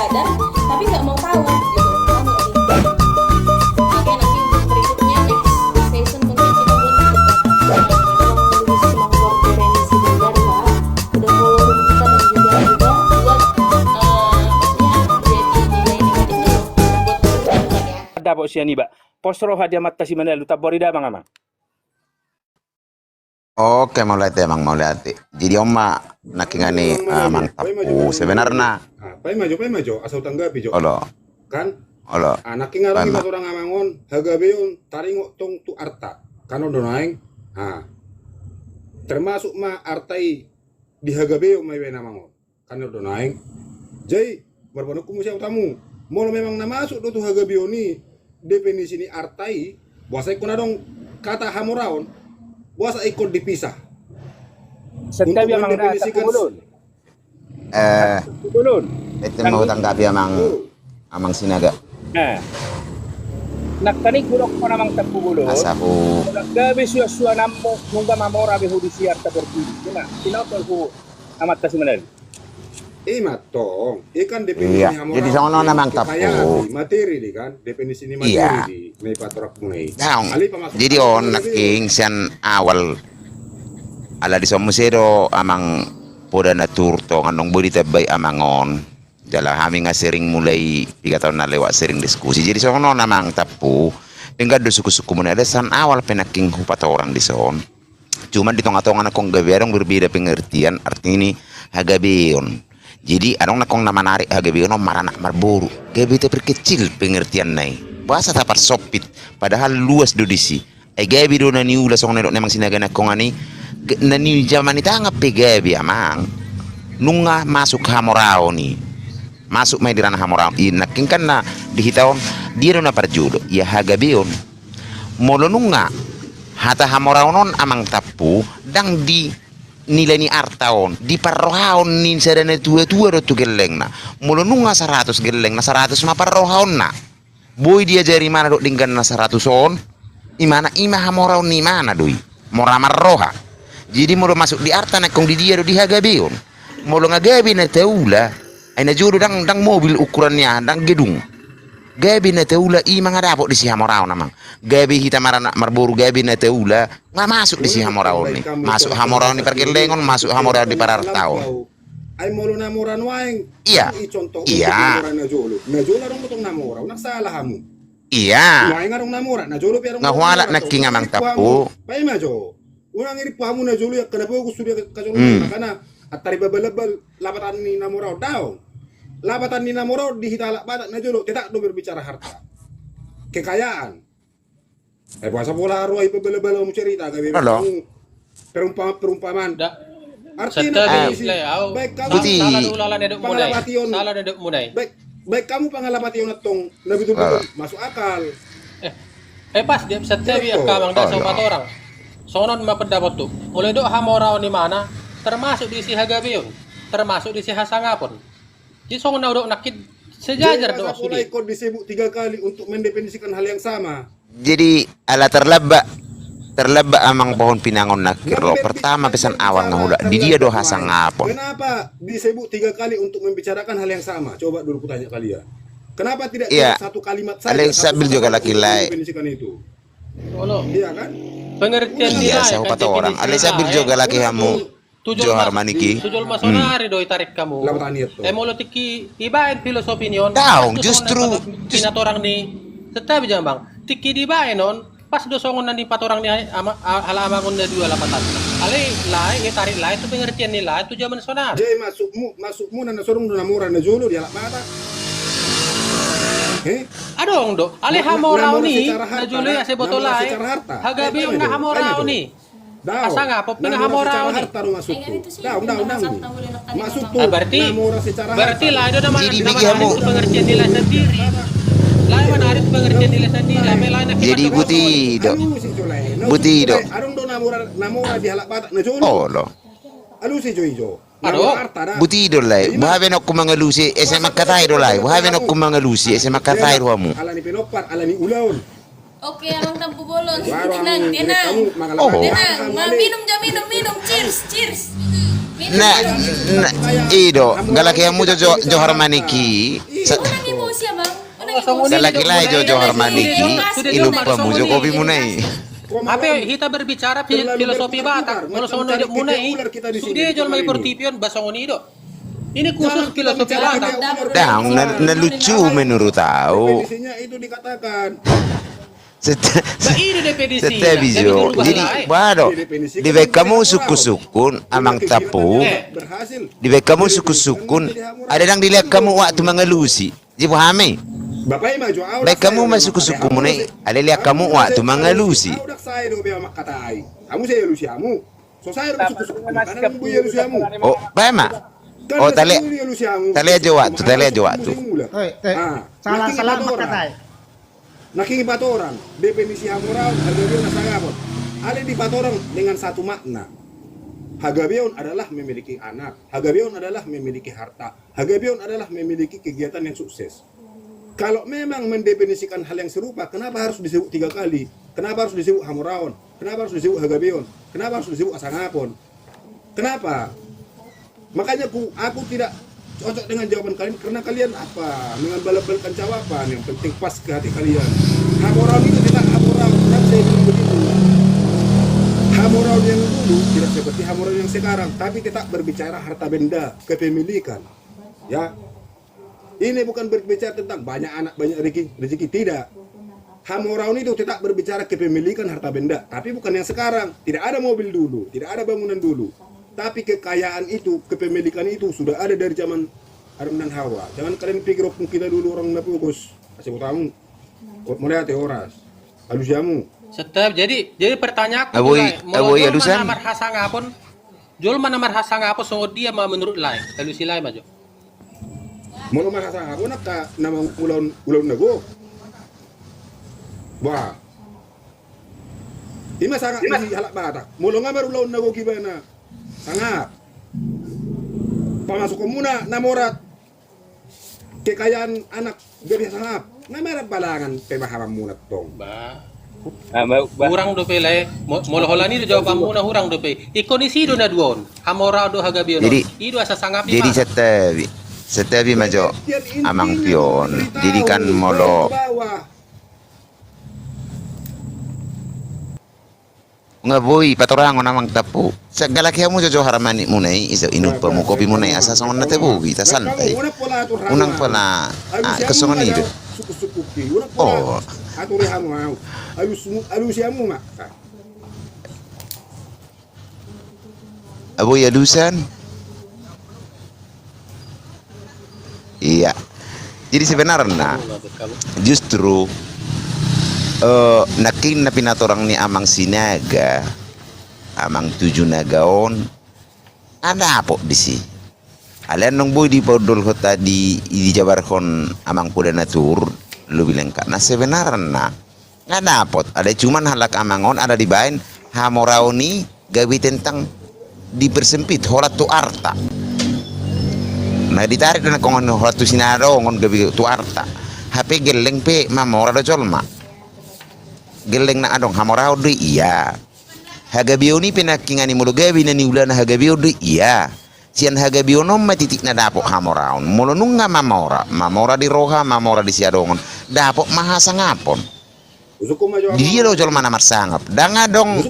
sadar tapi nggak mau tahu gitu. Paham nggak sih? Oke, nanti untuk berikutnya next season mungkin kita buat debat nulis kemampuan referensi Bunda Kak. Udah follow kita dan juga buat maksudnya jadi nilai negatifnya loh buat debat ya. Ada po siya ni ba? Posro hadi matta si Manelu taborida bang amang. Oke, mau lihat emang mau lihat. Jadi oma nakingani mantap. Sebenarnya. Pai maju, asal tanggapi jo. Olo, Kan? olo. Anak ngarang Pama. kita orang amangon, haga beyon taringo tong tu arta. Kano donaing. Termasuk ma artai di haga beyon may wena mangon. Kano donaing. Jadi, berbanu kumusya utamu. Molo memang namasuk do tu haga beyon ni definisi ni artai, buasa ikon dong kata hamuraon. Buasa ikon dipisah. Setiap Untuk yang mang na mendefinisikan- tapulun. Eh, Tapulun. itu mau tanggapi amang sinaga. Naktanig bulok ko namang tapulun. Asaku Gabi suwa nammo nungga mamora be judiciar ta berpilih. Cuma tinatol ko amat ta si Manelu. Matong, ikan definisi Iya, jadi sono namang tapu. materi di kan, definisi ni materi Iya. di may patorak mulai. Daong. Jadi on naking sian awal ala di somusero amang poda na turto anong berita bay amangon. Jala kami nga sering mulai 3 tahun na lewat sering diskusi. Jadi sono namang tapu. Hingga do suku-suku muna ada san awal penaking hupat orang di son. Cuman di tengah-tengah akong gaberong berbeda pengertian artinya hagabeon. Jadi adong nakong nama narik hagabeon maranak marburu. Gabe te perkecil pengertian nai. Bahasa tapar sopit padahal luas do disi. Gabe do na niula song nedok nemang sinaga nakong ani na ni zaman ita nga gabe amang. Nunga masuk hamorao ni. Masuk may dirana hamorao. Naking kan na dihitaon dia do na parjudo. Ya hagabeon. Molo nunga hata hamorao non amang tapu dang di nilai ni artaon di parrohaon ni sadana tua-tua do tu geleng na mulu nunga 100 geleng na 100 ma parrohaon na boy dia jari mana do dinggan na 100 on imana ima hamoraon ni mana doi mora marroha jadi mulu masuk di arta na kong di dia do di hagabeon mulu ngagabi na teula ay na juro dang mobil ukurannya dang gedung gabi na teula ima nga dapot di si hamoraon namang gabi hita marana marburu gabi na teula nga masuk di si hamoraon ni masuk hamoraon ni pergelengon masuk hamoraon di parartaon Ay molo na mura waing. Iya. Icontoh Iya. na jolo. Na jolo rong mutong namura, naksalah hamu. iya Waing arong namura, na jolo pero nga wala naking amang tapu Pai majo. Unang iri pahamu na jolo yak kana gusto dia kajolo kana at tari babalabal labatan ni namura daw. Labatan ni namura di hitala batak na jolo tidak do berbicara harta. Kekayaan. Bahasa bola arwah babalabal mo cerita gabi. Halo. Perumpamaan. Serta Artinya di layaw. baik kamu Buti. Salah dulu lah nedok mulai. Pangalabation. Salah nedok mulai. baik kamu pangalabation atong na betul-betul masuk akal. Pas dia setiap Betul. kamang dah sama orang. Sonon mapendapat tuh. Mulai dok hamorao ni mana? Termasuk di si Hagabeon, termasuk di si Hasangapon. Jadi songon na dok nakit sejajar Jadi, dok masa mulai kau disebut 3 kali untuk mendefinisikan hal yang sama. jadi ala terlebak amang pohon pinangon nakir lo pertama pesan awal nga hula di dia do hasang ngapon Kenapa disebut 3 kali untuk membicarakan hal yang sama? Coba dulu kutanya kalian. Kenapa tidak Iya. satu kalimat saja? Aleng satu sambil kata juga untuk laki-laki. mendefinisikan itu. Ono. Iya kan? Pengertian iya nilai sa hupat orang ala sambil juga laki hamu Johar maniki Tujol masonari doi tarik kamu. Lawan itu. Molo tiki ibain filosofi nion. Daong, Pas justru pinatorang ni setiap jambang. Tiki dibain non pas dosongon nanti patorang ni halamangon na 2 lapatan. Ale lai tarik lai itu pengertian nilai itu zaman sonar. Jadi masukmu na nasorong na mura na jolo di alak mata. Adong do. Ale hamorao ni na juli ase botolai. Hagabiong na hamorao ni. Asa nga po pinahamorao ni. Masuk tuh. Berarti lah itu nama Jadi bagi kamu. pengertian nilai sendiri. Lain mana ada pengertian nilai sendiri. Lain jadi butido Arong do namura di halak batak na jolo. oh lo Alu si Joijo. butido lai buhabe no kumangalusi ese makatay do lai buhabe no kumangalusi ese makatay do hamu Ala ni pinopar, ala ni ulaon. Oke, abang Tampu Bolon. Baru Tenang, ang tenang. Oh. Tenang, minum, cheers. na ido galaki amu Johar Maniki Unang emosi bang. Unang emosi. galaki lai Johar Maniki ilupa mu Jokowi munai Apa kita berbicara filosofi Batak, kalau sono hidup munai, sudah jual mai pertipion basongon itu. Ini khusus filosofi Batak. dang na lucu menurut tahu Definisinya itu dikatakan. Nah, ini definisi. setiap video jadi waduh di baik kamu suku-sukun amang tapu Berhasil. di baik kamu suku-sukun ada yang dilihat kamu waktu mengelusi jadi pahami Bapak maju awak. baik kamu masuk ke suku munai ada lihat kamu waktu mengelusi Udah saya do biar kata ai. Kamu saya Luciamu. So saya suku-suku. Karena kamu ya Luciamu. oh bagaimana oh tali aja waktu Salah kata. Naking 4 orang, definisi Hamoraon, Hagabion, Nasangapon. Ada di 4 orang dengan satu makna. Hagabion adalah memiliki anak, Hagabion adalah memiliki harta, Hagabion adalah memiliki kegiatan yang sukses. Kalau memang mendefinisikan hal yang serupa, kenapa harus disebut 3 kali? Kenapa harus disebut Hamoraon? Kenapa harus disebut Hagabion? Kenapa harus disebut Asangapon? Kenapa? Makanya aku tidak cocok dengan jawaban kalian karena kalian apa dengan balap-balapan jawaban yang penting pas ke hati kalian. Hamoraun itu tidak Hamoraun, kenapa saya bilang begitu? Hamoraun yang dulu tidak seperti Hamoraun yang sekarang, tapi kita berbicara harta benda, kepemilikan. Ya, ini bukan berbicara tentang banyak anak, banyak rezeki tidak. Hamoraun itu tidak berbicara kepemilikan harta benda, tapi bukan yang sekarang. Tidak ada mobil dulu, tidak ada bangunan dulu. Tapi kekayaan itu, kepemilikan itu sudah ada dari zaman Adam dan Hawa. Jangan kalian pikir waktu kita dulu orang Napugus. Kasih kamu, mulai hati oras. Halus jamu. Setiap jadi pertanyaanku Aboy alusan. Namar hasangapon. Jual mana namar hasangapon so dia mah menurut lain. Kalau si lain maju. Mau nomor hasa aku nak nama ulang nago. Wah. Ima sangat ini halak batak. Mulu ngamar ulang nago kibana. Sangat. Pamasuk muna namorat. Kekayaan anak jadi sangat. Ngamar balangan pemahaman muna tong. Hurang do pele, molo holani do jawaban muna hurang do pe. Ikonisi do na duon. Hamora do hagabion. Ido asa sangapi. jadi setiap majo amang pion jadi kan molo nga boy patorangon namang tapu segala kaya mo Johar Maniki munai isa inupa mo kopi munai asa songon na tebugi ta santai unang pala kasongon itu oh aboy alusan iya jadi sebenarnya justru nakin na pinatorang ni amang sinaga amang 7 nagaon ada po disi alian nung boy di podol ko tadi di jabarkon amang puda natur lu bilang ka na sebenarnya nggak dapot ada cuman halak amangon ada di bain Hamoraoni gawi tentang dipersempit horat tu arta nah ditarik na kongon horat tu sinaro ngon gawi tu arta HP geleng pe mamora do jolma geleng na adong Hamorao do iya Hagabion ni pinakingani mulo gabi na niulan na Hagabion do iya sian Hagabion no matitik na dapo Hamorao mulo nung nga mamora di roha mamora di siadongon dapo mahasangapon dia do jol mana marsangap danga dong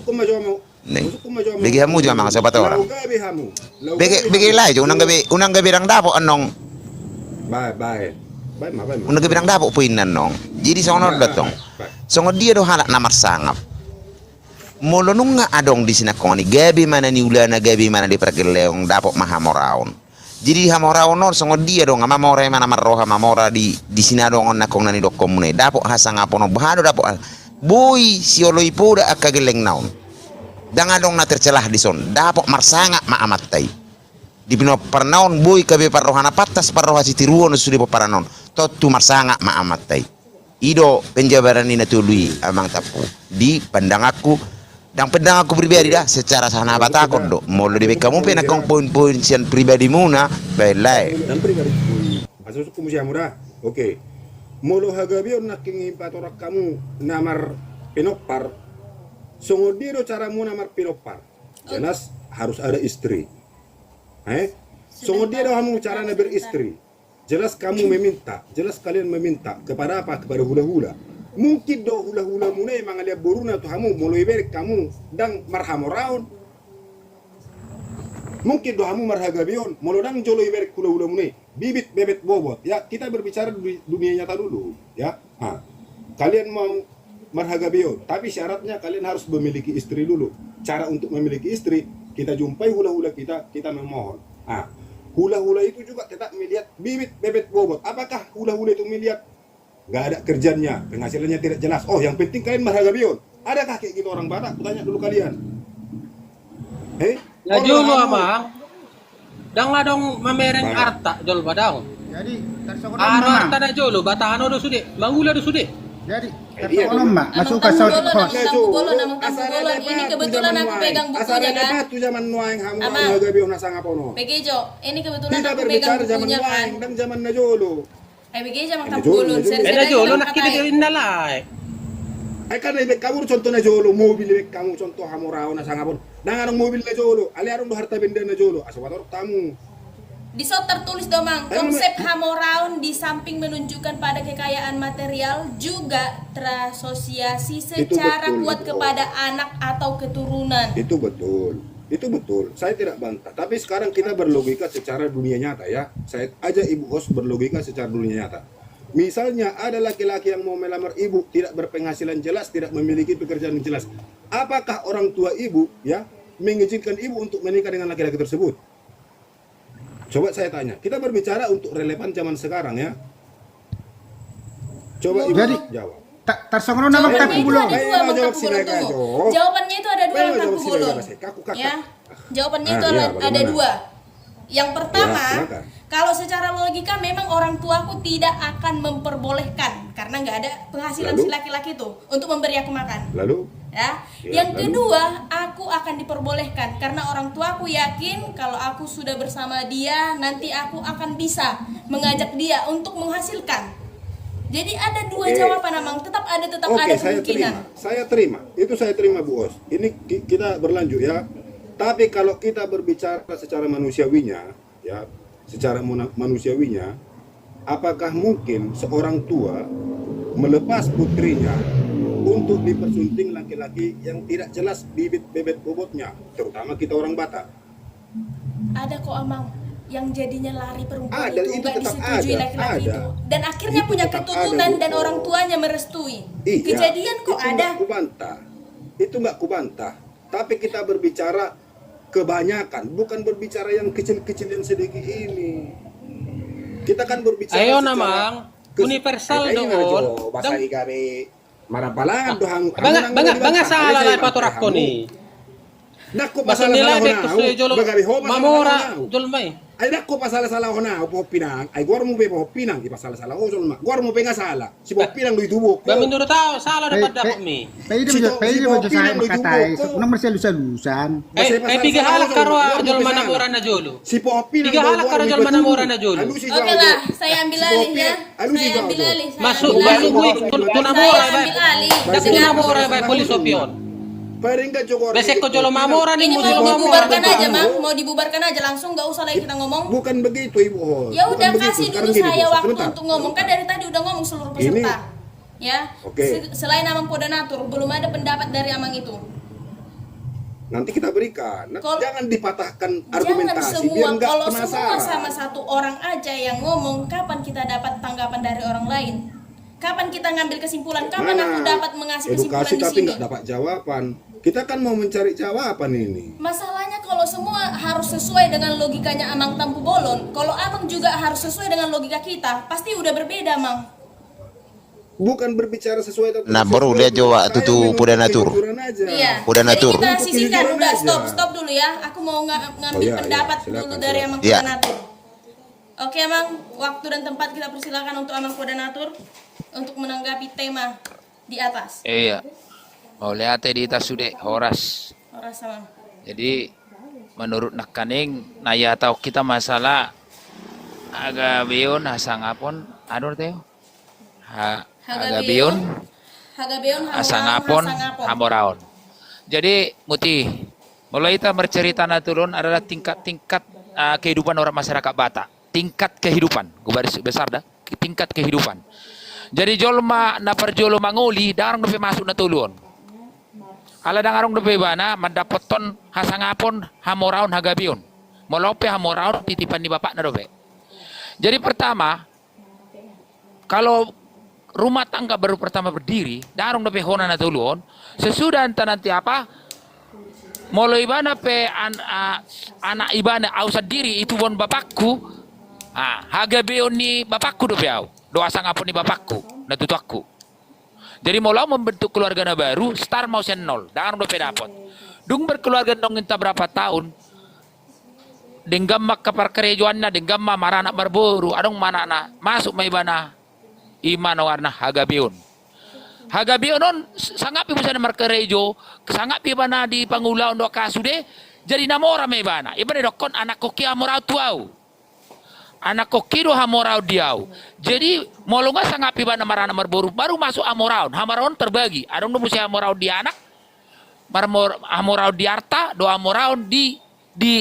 bagi hamu juga mga sabat orang bagi lai jo unang gabi rang dapo anong unang gabi rang dapo puinan nong jadi sono datong songo dia do halak namar sangap molo nung nga adong di sinakoni gabi mana ni ulana gabi mana di pergeleong dapok mahamoraon jadi hamoraon no songo dia do nga mamora mana marroha mamora di sinadongon nakong nani do komune dapok hasangapono bahado dapok boy siolo ipoda akageleng naon danga dong na tercelah di son dapok marsanga maamatay di pino parnaon boy kabe parrohana patas parroha sitiruon sudi paranon totu marsanga maamatay ido penjabaran ini natului amang tapu di pandang aku pribadi dah secara sana batakon do mau lebih kamu pernah kong poin-poin sian pribadi muna belai dan pribadi masuk ke musim murah oke molo Hagabion naking patorak kamu namar pinopar songo diro caramu namar pinopar jelas harus ada istri Songo dia dah kamu caranya beristri. Jelas kamu meminta, jelas kalian meminta kepada apa? Kepada hula-hula. Mungkin do hula-hula muna emang dia buruna tuh kamu mulai berek kamu dan marhamoraun. Mungkin do kamu marhagabion, mulai dang jolo berek hula-hula muna. Bibit bebet bobot. Ya, kita berbicara di dunia nyata dulu, ya. Kalian mau marhagabion, tapi syaratnya kalian harus memiliki istri dulu. Cara untuk memiliki istri, kita jumpai hula-hula kita memohon. Hula-hula itu juga tetap melihat bibit bebet bobot. Apakah hula-hula itu melihat nggak ada kerjanya, penghasilannya tidak jelas? Oh, yang penting kalian marhagabion. Adakah kayak gitu orang Batak? Tanya dulu kalian. Ya julu amang. Dang adong mamereng arta jol badang. Jadi tersokonon Ano mama. arta na jolo batano do sude. Mangula do sude. Jadi Iya, tersokonon mak masuk ke Amang saud Tampu kos. Bolon, Amang Tampu Bolon. Ini kebetulan aku pegang bukunya kan. Asal ada zaman nuaing hamu Amang. marhagabion nasa ngapono. Begitu, ini kebetulan Kita aku pegang berbicara zaman bukunya kan. nuaing dan zaman najolo. Begitu Amang Eh, Tampu Jolo, Bolon. Jolo. Eh na jolo nakili din na lai. Ay kan ibek kamu contoh najolo, mobil ibek kamu contoh hamu rao nasa ngapon. Nangarong mobil najolo, ali arong do harta benda najolo. Asawator tamu. Di situ tertulis domang, konsep Hamoraun di samping menunjukkan pada kekayaan material juga terasosiasi secara betul, kuat betul. kepada anak atau keturunan. Itu betul. Saya tidak bantah. Tapi sekarang kita berlogika secara dunia nyata ya. Saya aja ibu host berlogika secara dunia nyata. Misalnya ada laki-laki yang mau melamar ibu, tidak berpenghasilan jelas, tidak memiliki pekerjaan yang jelas. Apakah orang tua ibu ya mengizinkan ibu untuk menikah dengan laki-laki tersebut? Coba saya tanya. Kita berbicara untuk relevan zaman sekarang ya. Coba ibu Jadi, jawab. Tersokonon nama Jawabannya Tampu itu Bolon. ada dua Jawab Bang Tampu sila Bolon ka, tunggu. Jo. Jawabannya itu ada dua Jawab Bang Tampu sila Bolon. ka, kaku kakak. Ya. Jawabannya itu Iya, ada bagaimana? dua. Yang pertama, Ya, silakan. kalau secara logika memang orang tuaku tidak akan memperbolehkan karena nggak ada penghasilan Lalu? si laki-laki itu untuk memberi aku makan. Lalu Ya. Ya, Yang lalu? kedua, aku akan diperbolehkan karena orang tuaku yakin kalau aku sudah bersama dia, nanti aku akan bisa mengajak dia untuk menghasilkan. Jadi ada dua Oke. jawaban, Amang. Tetap ada Oke, saya kemungkinan. terima. Saya terima. Itu saya terima, Bu Os. Ini kita berlanjut ya. Tapi kalau kita berbicara secara manusiawinya, ya, secara manusiawinya, apakah mungkin seorang tua melepas putrinya untuk dipersunting laki-laki yang tidak jelas bibit bebet bobotnya, terutama kita orang Batak? Ada kok, Amang, yang jadinya lari perempuan Ada, itu itu nggak tetap disetujui ada, laki-laki ada. itu, dan akhirnya Itu punya tetap keturunan ada, dan Bu. orang tuanya merestui. Iya, Kejadian kok itu ada. nggak kubantah. Itu nggak kubantah. Tapi kita berbicara kebanyakan, bukan berbicara yang kecil-kecil yang sedikit ini. Kita kan berbicara Ayo secara namang universal Ayo, doon. bahasa Dang- igabe marapalangan dohang. Banga salah lai pator ako ni. Dako Basta pasala nila salah dek hona. to jolo Bagabi ho mamora jol may. Ay dako pasala salah hona po pinang. Ay guar mo pe po pinang di pasala salah ho solma. Guar mo pe nga sala. Si po pinang do itubok. Ba menurut tao salah dapat dapat mi. Pwede mo saya makatay. Nomor siya lusa-lusan. Ay piga halak karo jol manamura na jolo. Si Popi Tiga halak karo jol manamura na jolo. Oke lah, saya ambil alih ya. Saya ambil alih. Masuk saya masuk ambil wi alih. tunamura Saya ba. ambil alih. Dak tunamura ba polis opion. Paringga jogor. Besek ko jolo mamora ni Ini mo mau jolo dibubarkan mamora. aja, Mang. Mau dibubarkan aja langsung, nggak usah lagi kita ngomong. Bukan begitu Ibu Hos. Ya udah, Bukan begitu. kasih Sekarang dulu gini, saya Bos. waktu Sebentar. untuk ngomong. Kan dari tadi udah ngomong seluruh peserta. Ya. Oke. Selain Amang Podanatur, belum ada pendapat dari Amang itu. Nanti kita berikan. Nah, Kalau- jangan dipatahkan Jangan argumentasi biar semua, nggak kalau semua penasaran. sama satu orang aja yang ngomong, kapan kita dapat tanggapan dari orang lain? Kapan kita ngambil kesimpulan? Kapan Mana? aku dapat mengasih kesimpulan Edukasi di tapi sini? nggak dapat jawaban. Kita kan mau mencari jawaban ini. Masalahnya kalau semua harus sesuai dengan logikanya Amang Tampu Bolon, kalau Amang juga harus sesuai dengan logika kita, pasti udah berbeda, Mang. Bukan berbicara sesuai tentang Nah, baru sesuai. lihat Jawa Saya tuh menurut Podanatur. kejujuran aja. Iya. Udah Jadi natur. kita sisihkan, Kejujuran udah aja. stop dulu ya. Aku mau ngambil Oh, iya, pendapat iya. Silakan, dulu dari silakan. Amang Iya. Podanatur. Oke, Amang, waktu dan tempat kita persilakan untuk Amang Podanatur untuk menanggapi tema di atas. Iya. Mau lihat di tas sudah horas. Ora sama. Jadi menurut nakaning naya tahu kita masalah aga beon hasangapon ador teo. Aga beon Hagabeon hasangapon hamoraon. Jadi muti mulai kita bercerita naturun adalah tingkat-tingkat kehidupan orang masyarakat Batak. Tingkat kehidupan, gue garis besar dah, tingkat kehidupan. Jadi jolma na perjolo mangoli, darang dope masuk na tulun. Ala dangarong dope bana, mendapoton hasangapon hamoraon hagabion. Molope hamoraon titipan di bapak na dope. Jadi pertama, kalau rumah tangga baru pertama berdiri, darong dope hona na tulun, sesudah nanti apa? Molo ibana pe anak ibana au sendiri itu bon bapakku. Hagabeon ni bapakku do piau. Doa sangapon ni bapakku, na tutuakku. Jadi mau membentuk keluarga na baru, start mau sen nol, dangan do pedapot. Dung berkeluarga dong entah berapa tahun. Denggam mak kapar kerejuanna, denggam ma marana marboru, adong mana na masuk may bana iman warna hagabeon. Hagabeon on sangap ibu sana markerejo, sangap ibu na di pangula do kasude, jadi namora may bana. Iba ni dokon anak koki amora tuau. Anak kokido hamorau diau. Jadi molo nga sangapi ba na marana marboru baru masuk hamoraun. Hamoraun terbagi. Adong do musi hamoraun di anak, hamoraun di harta, do hamoraun di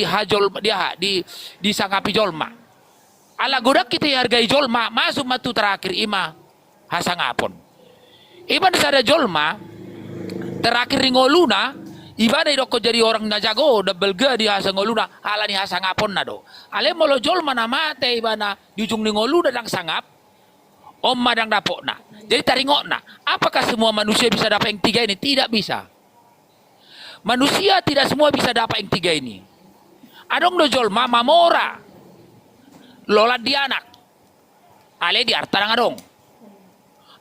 hajol di sangapi jolma. Ala godak kita hargai jolma masuk matu terakhir ima hasangapon. Iban sada jolma terakhir ringoluna ibana idoko jadi orang na jago double ga di hasangoluna halani hasangapon na do. Ale molo jolma na mate ibana di ujung ningoluna dang sangap om madang dapok na. Jadi taringok na. Apakah semua manusia bisa dapat yang tiga ini? Tidak bisa. Manusia tidak semua bisa dapat yang tiga ini. Adong do jolma mamora. Lola di anak. Ale di harta dang adong.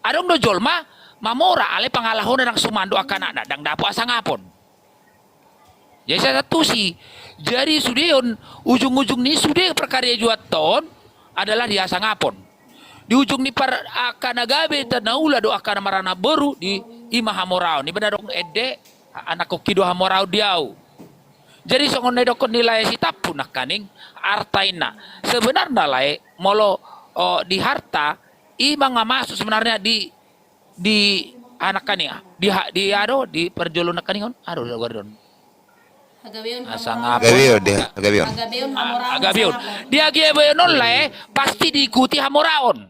Adong do jolma mamora ale pangalahon dang sumando akan anak dang dapok asangapon. Jadi satu sih, jadi sudeon ujung-ujung ni sude perkarya juat ton adalah di Hasangapon. Di ujung ni par akan agabe tanaula do akan marana baru di ima hamorau. Ni benar dong ede anak koki do hamorau diau. Jadi songon nedokon nilai si tapu nak kaning artaina. Sebenarnya lae molo di harta ima nggak masuk sebenarnya di anak kaning di perjolon nak kaning gordon. Hagabeon Hagabeon. Dia Hagabeon le pasti diikuti hamoraon.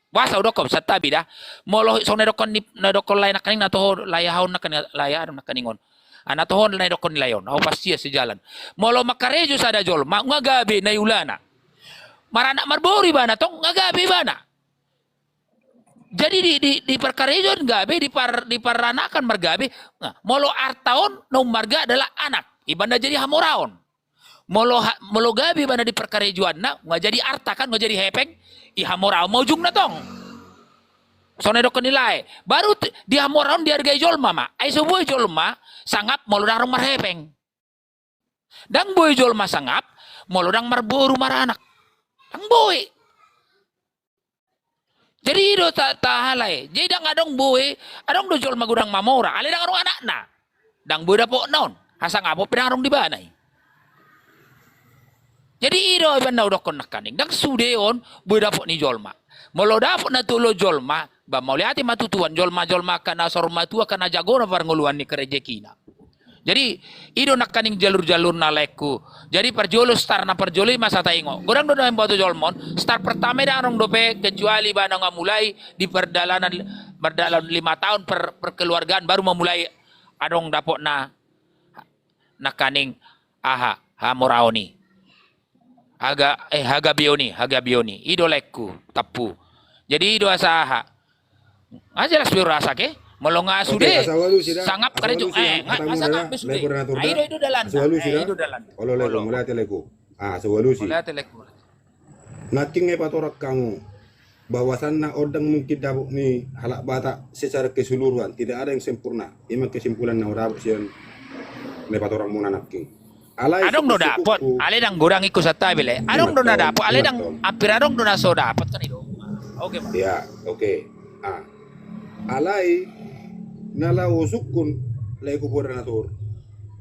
Wasa udokom satabi dah. Molo song nedokon lain nakaning natoho layahon nakaning layah nakaningon. Anatohon nedokon layon. Au pasti sejalan. Molo makarejo sada jol ngagabe na yulana. Marana marbori bana tong ngagabe bana. Jadi di perkarejon gabe di paranakan margabe. Nah, molo artaon no marga adalah anak. Ibanda jadi hamoraon. Molo gabi bana di perkarejuan na nggak jadi arta kan nggak jadi hepeng. I hamoraon mau ujung na tong. Sone dokon nilai. Baru di hamoraon dihargai jolma ma. Ai sebuah jolma sangap molo dang marhepeng. Dang boy jolma sangap molo dang marboru maranak. Dang boy. Jadi do tak halai. Jadi dang adong boy, adong do jolma gudang mamora. Ale dang adong anak na. Dang boy dapok naon. Hasang apa penarong di banay. Jadi iro iban na udokon nakaning. Dang sudeon boy dapok ni jolma. Molo dapok na tulo jolma, ba mau lihat matutuan jolma kana sorma tua kana jago na parnguluan ni kerejekina. Jadi ido nakaning jalur-jalur na leku. Jadi perjolo star na perjolo masa taingo. Gorang do na batu jolmon, star pertama darong dope kecuali ba nga mulai di perjalanan 5 tahun perkeluargaan baru memulai adong dapok na nakaning hamoraoni. Hagabioni idolekku tapu. Jadi ido asaha. Ajelas biru rasa ke? Molonga sude. Sangap karejo asangap sude. Ido dalan. Ido dalan. Olo mulai teleku. Sewalusi. Mulai teleku. Naking patorak kamu bahwasan na odang mungkin dapat ni halak Batak secara keseluruhan tidak ada yang sempurna. Ima kesimpulan na ora sian lepat orang muna naking. Adong do dapot, ale dang gorang ikut sata bile. Adong do na dapot, ale dang apir adong do na so dapot kan itu. Oke, Pak. Ya, oke. Alai nala usukun leku koordinator.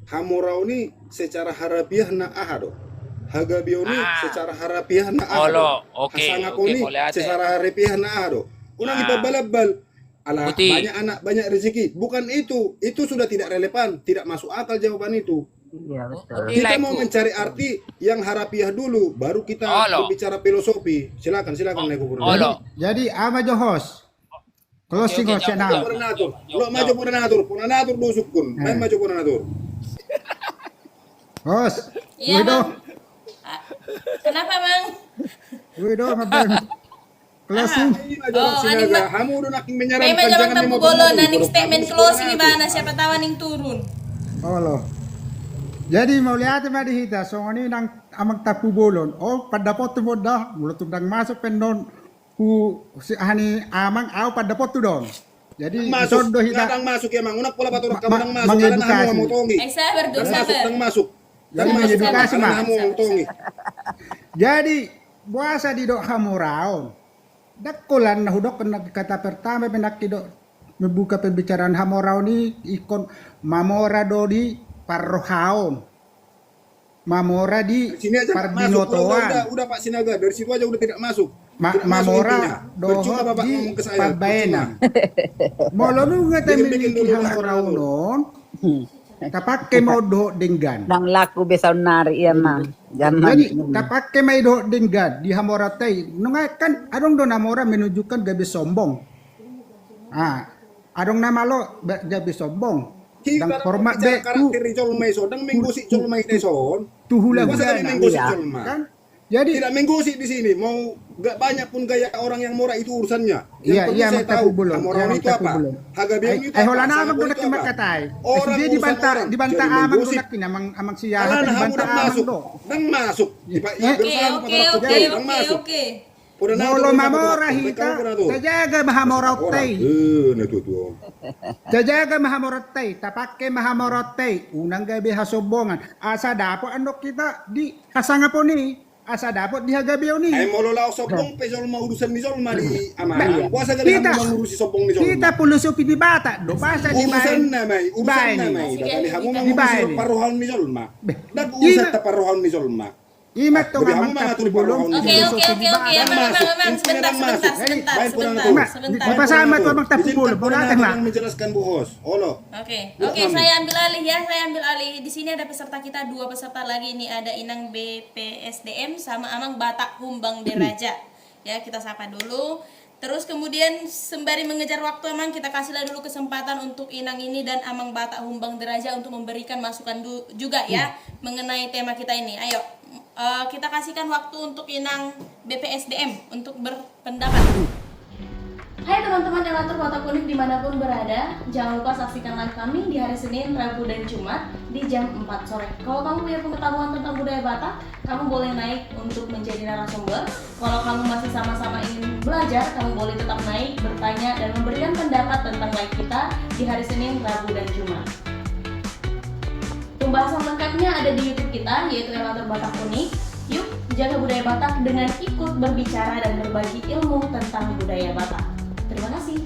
Hamorau ni secara harafiah na ahado. Hagabion ni secara harafiah na ahado. Hasangapon ni secara harafiah na ahado. Unang ipabalabal. Banyak anak, banyak rezeki. Bukan itu sudah tidak relevan, tidak masuk akal jawaban itu. Iya betul. Kita Nilaiku. mau mencari arti yang harafiah dulu, baru kita Olo. berbicara filosofi. Silakan Leku Purna. Olo. Jadi ama jo host. Closing Oke, host jam- na. jam. Purnatur. Lo maju Purnatur dusukun. Main maju Purnatur. Host. Iya, Wido, Bang. Kenapa, Bang? Wido mabang. Closing. Ini maju Oh, Sinaga. anima- Kamu udah naking May menyarankan majawang jangan tamu dimotong bolo dulu. naning Kalau statement kamu closing Purnatur. ibana siapa tahu ning turun. Oh loh. Jadi mau lihat ma dihita so ini nang amang tapu bolon. Oh pada potu moda mulut udang masuk pendon ku si hani amang au pada potu dong. Jadi Masuk, isondo hita kadang masuk ya mang. Unak pola paturak Ma- kamu nang ma- masuk. Kadang mengedukasi. kamu mau tongi. Ay sabar do Nang masuk, sabar. nang masuk. Jadi Nang masuk, mengedukasi, kadang Mak. kamu mau tongi. jadi puasa di dok hamuraon. Dakulan na hudok kena kata pertama benak do membuka pembicaraan hamuraon ini ikon mamora do di parrohaon. Mamora di Sini aja Pak, masuk. parbinotoan. Udah Pak Sinaga, dari situ aja udah tidak masuk. Tidak masuk Mamora intinya. Percuma doho Bapak di ngomong ke saya. Parbena. Percuma. Molo nu nga tayo Bikin-bikin miliki dulu hamuraw noon. Tapake mo do dinggan. Nang laku besaw nari iya mah. Zaman. Jadi tapake may do dinggan di hamoratay. Nung kan adong do namora menunjukkan gabi sombong. Adong namalo gabi sombong. Kita Dang format be karakter di Colmay so, dang menggosi Colmay de son. tuhula Masa kami gudana. menggosi Iya. Colmay? Kan? Jadi Tidak menggosi di sini. Mau gak banyak pun gaya orang yang murah itu urusannya. Iya, Yang iya, penting saya tahu magtapubulong. Hamuraon Iya, itu apa? magtapubulong. Hagabian itu ay apa? wala na Sangat amang itu dunak apa? makatay. Orang Kasi urusan dibanta orang. dibanta Jadi amang menggosip. dunak amang siyahat Alan dibanta hamu amang masuk. do. Dang masuk. Oke. Molo mamora hita, tajaga mahamorotay. Natutuo. Jajaga mahamorotay, tapake mahamorotay. Unang gabi hasobongan. Asa dapo andok kita di kasanga po ni. Asa dapo di hagabiyo ni. Ay mololaw sobong pe Zolma urusan ni Zolma di ama. Ba- Puasa gabi Kita- hamu mengurusi sobong ni Zolma. Kita pulusupi di bata. Do basa di Urusan bayan. na may, urusan na may. Sige, Dadali hamu sige. mengurusi Dibayan. paruhan ni Zolma. Beh, Nag-uusap ina- ta paruhan ni Zolma. Imat to Gabi nga hamu mga magkapulong. tuliparo. Oke, Abang, Masuk. Baik, kurang sebentar. Pasama to magtapulong. Bulatan ma. menjelaskan Bu Hos. Olo. Oke, saya ambil alih ya, saya ambil alih. Di sini ada peserta kita, 2 peserta lagi. Ini ada Inang BPSDM sama Amang Batak Humbang Deraja. Ya, kita sapa dulu. Terus kemudian sembari mengejar waktu, Amang, kita kasihlah dulu kesempatan untuk Inang ini dan Amang Batak Humbang Deraja untuk memberikan masukan juga ya mengenai tema kita ini. Ayo, kita kasihkan waktu untuk Inang BPSDM untuk berpendapat. Hai teman-teman Relator Batak Unik dimanapun berada, jangan lupa saksikan live kami di hari Senin, Rabu, dan Jumat di jam 4 sore. Kalau kamu punya pengetahuan tentang budaya Batak, kamu boleh naik untuk menjadi narasumber. Kalau kamu masih sama-sama ingin belajar, kamu boleh tetap naik, bertanya, dan memberikan pendapat tentang live kita di hari Senin, Rabu, dan Jumat. Pembahasan lengkapnya ada di YouTube kita, yaitu Relator Batak Unik. Yuk, jaga budaya Batak dengan ikut berbicara dan berbagi ilmu tentang budaya Batak. Terima kasih.